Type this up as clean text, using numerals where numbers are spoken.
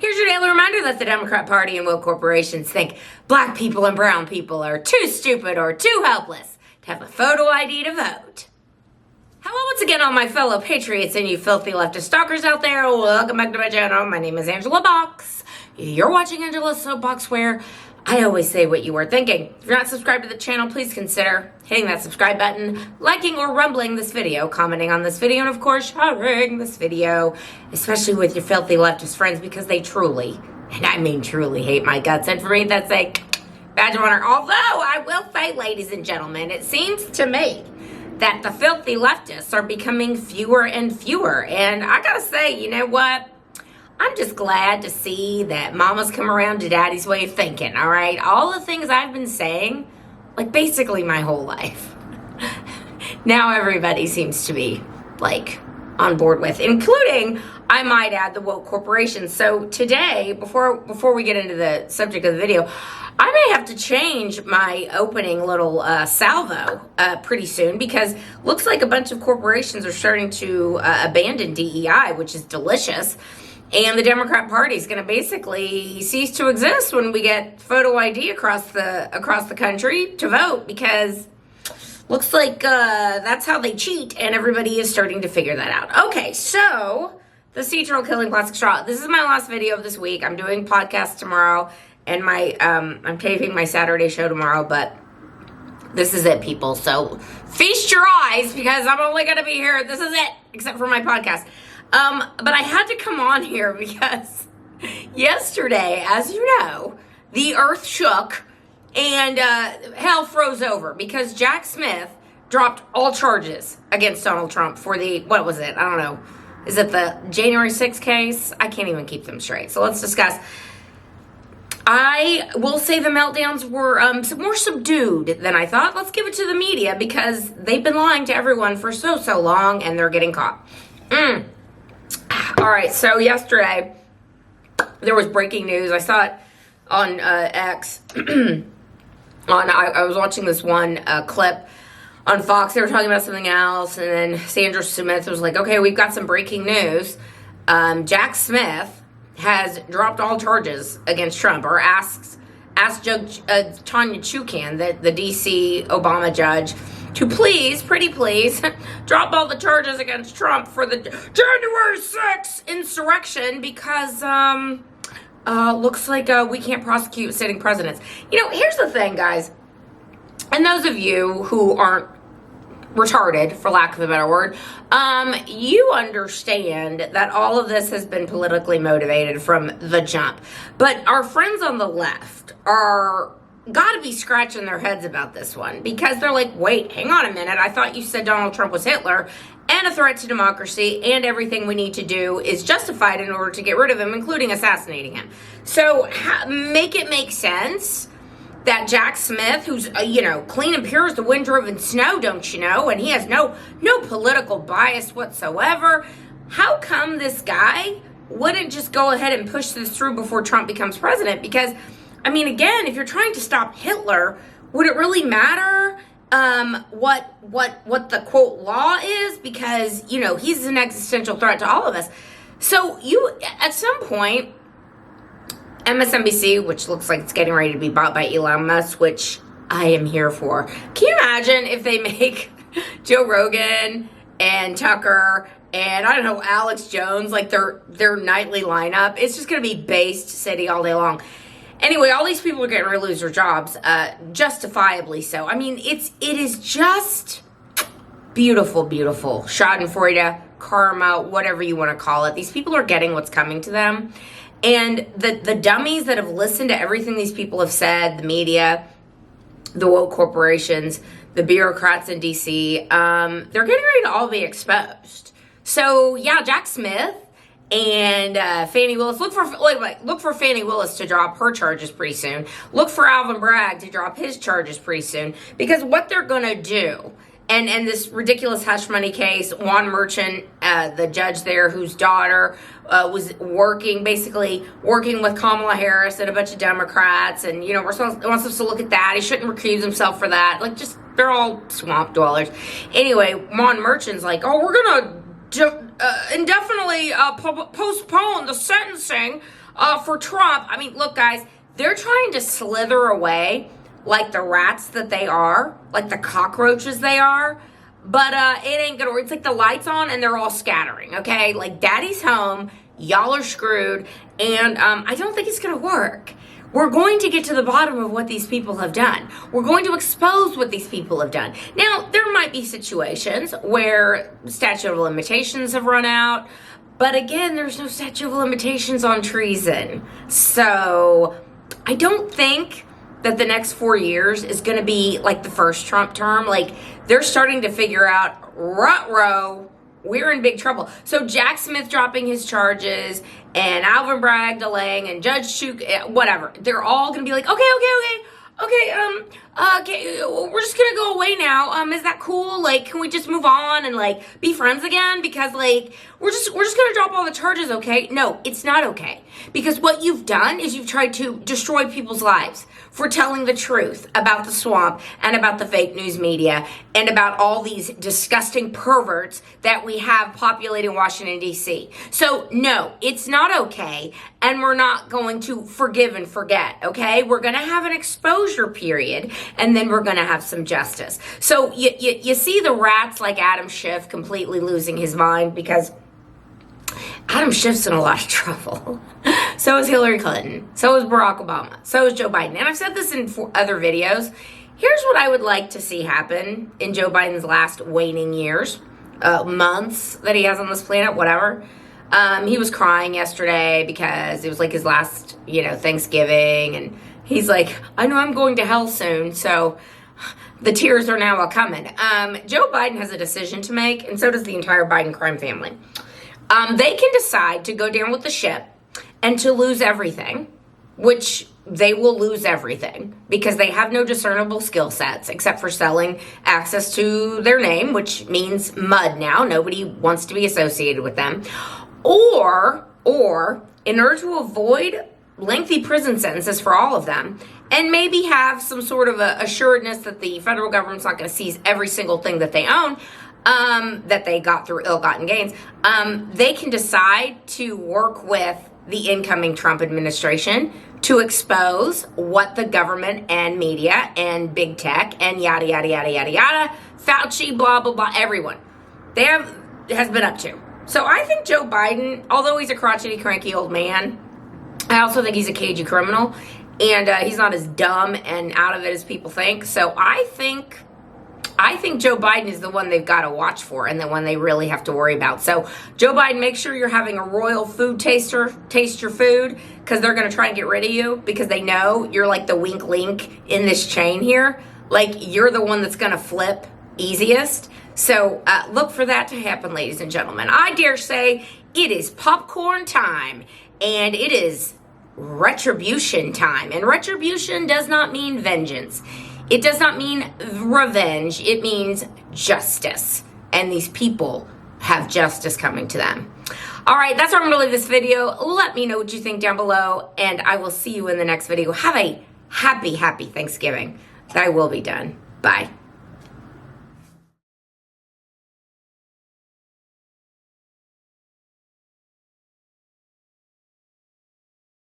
Here's your daily reminder that the Democrat Party and woke corporations think black people and brown people are too stupid or too helpless to have a photo ID to vote. Hello once again, all my fellow patriots and you filthy leftist stalkers out there. Welcome back to my channel. My name is Angela Box. You're watching Angela's Soapbox, where I always say what you are thinking. If you're not subscribed to the channel, please consider hitting that subscribe button, liking or rumbling this video, commenting on this video, and of course, sharing this video, especially with your filthy leftist friends, because they truly, and I mean truly, hate my guts. And for me, that's a badge of honor. Although, I will say, ladies and gentlemen, it seems to me that the filthy leftists are becoming fewer and fewer. And I gotta say, you know what? I'm just glad to see that mama's come around to daddy's way of thinking, all right? All the things I've been saying, like basically my whole life, now everybody seems to be like on board with, including, I might add, the woke corporations. So today, before we get into the subject of the video, I may have to change my opening little salvo pretty soon, because looks like a bunch of corporations are starting to abandon DEI, which is delicious. And the Democrat Party is going to basically cease to exist when we get photo ID across the country to vote, because looks like that's how they cheat, and everybody is starting to figure that out. Okay, so the sea-turtle killing plastic straw. This is my last video of this week. I'm doing podcasts tomorrow, and I'm taping my Saturday show tomorrow, but this is it, people. So feast your eyes, because I'm only going to be here. This is it, except for my podcast. But I had to come on here because yesterday, as you know, the earth shook and hell froze over because Jack Smith dropped all charges against Donald Trump for the, what was it? I don't know. Is it the January 6th case? I can't even keep them straight. So let's discuss. I will say the meltdowns were more subdued than I thought. Let's give it to the media, because they've been lying to everyone for so long, and they're getting caught. All right, so yesterday there was breaking news. I saw it on X. I was watching this one clip on Fox. They were talking about something else, and then Sandra Smith was like, "Okay, we've got some breaking news. Jack Smith has dropped all charges against Trump," or asked Judge Tanya Chukan, the D.C. Obama judge, to pretty please, drop all the charges against Trump for the January 6th insurrection, because looks like we can't prosecute sitting presidents. You know, here's the thing, guys, and those of you who aren't retarded, for lack of a better word, you understand that all of this has been politically motivated from the jump. But our friends on the left are gotta be scratching their heads about this one, because they're like, wait, hang on a minute. I thought you said Donald Trump was Hitler and a threat to democracy, and everything we need to do is justified in order to get rid of him, including assassinating him. So make it make sense that Jack Smith, who's, clean and pure as the wind driven snow, don't you know, and he has no political bias whatsoever, how come this guy wouldn't just go ahead and push this through before Trump becomes president? Because, I mean, again, if you're trying to stop Hitler, would it really matter what the quote law is? Because, he's an existential threat to all of us. So at some point, MSNBC, which looks like it's getting ready to be bought by Elon Musk, which I am here for. Can you imagine if they make Joe Rogan and Tucker and, I don't know, Alex Jones, like their nightly lineup? It's just going to be based city all day long. Anyway, all these people are getting ready to lose their jobs, justifiably so. I mean, it is just beautiful, beautiful. Schadenfreude, karma, whatever you want to call it. These people are getting what's coming to them. And the dummies that have listened to everything these people have said, the media, the woke corporations, the bureaucrats in D.C., they're getting ready to all be exposed. So, yeah, Jack Smith and Fani Willis. Look for Fani Willis to drop her charges pretty soon. Look for Alvin Bragg to drop his charges pretty soon. Because what they're going to do, and this ridiculous hush money case, Juan Merchant, the judge there, whose daughter was working with Kamala Harris and a bunch of Democrats, and, we're supposed to look at that. He shouldn't recuse himself for that. Like, just, they're all swamp dwellers. Anyway, Juan Merchant's like, oh, we're going to indefinitely postpone the sentencing For Trump, I mean, look, guys, they're trying to slither away like the rats that they are, like the cockroaches they are. But it ain't gonna work. It's like the lights on and they're all scattering, okay? Like, daddy's home, y'all are screwed, and I don't think it's gonna work. We're going to get to the bottom of what these people have done. We're going to expose what these people have done. Now, there might be situations where statute of limitations have run out, but again, there's no statute of limitations on treason. So, I don't think that the next 4 years is going to be like the first Trump term. Like, they're starting to figure out, ruh-roh, we're in big trouble. So Jack Smith dropping his charges and Alvin Bragg delaying and Judge Chuk, whatever. They're all going to be like, okay, we're just going to go away now. Is that cool? Like, can we just move on and like be friends again? Because like, we're just going to drop all the charges, okay? No, it's not okay. Because what you've done is you've tried to destroy people's lives for telling the truth about the swamp and about the fake news media and about all these disgusting perverts that we have populating Washington, D.C. So, no, it's not okay, and we're not going to forgive and forget, okay? We're going to have an exposure period, and then we're going to have some justice. So, you see the rats like Adam Schiff completely losing his mind because Adam Schiff's in a lot of trouble. So is Hillary Clinton. So is Barack Obama. So is Joe Biden. And I've said this in other videos. Here's what I would like to see happen in Joe Biden's last waning years, months that he has on this planet, whatever. He was crying yesterday because it was like his last, Thanksgiving. And he's like, I know I'm going to hell soon. So the tears are now a-coming. Joe Biden has a decision to make, and so does the entire Biden crime family. They can decide to go down with the ship and to lose everything, which they will lose everything because they have no discernible skill sets except for selling access to their name, which means mud now. Nobody wants to be associated with them. Or in order to avoid lengthy prison sentences for all of them and maybe have some sort of assuredness that the federal government's not going to seize every single thing that they own, that they got through ill-gotten gains, they can decide to work with the incoming Trump administration to expose what the government and media and big tech and yada, yada, yada, yada, yada, Fauci, blah, blah, blah, everyone, has been up to. So I think Joe Biden, although he's a crotchety, cranky old man, I also think he's a cagey criminal, and he's not as dumb and out of it as people think. So I think Joe Biden is the one they've got to watch for and the one they really have to worry about. So, Joe Biden, make sure you're having a royal food taster taste your food because they're going to try and get rid of you because they know you're like the weak link in this chain here. Like, you're the one that's going to flip easiest. So, look for that to happen, ladies and gentlemen. I dare say it is popcorn time and it is retribution time. And retribution does not mean vengeance. It does not mean revenge. It means justice. And these people have justice coming to them. All right, that's where I'm going to leave this video. Let me know what you think down below. And I will see you in the next video. Have a happy, happy Thanksgiving. I will be done. Bye.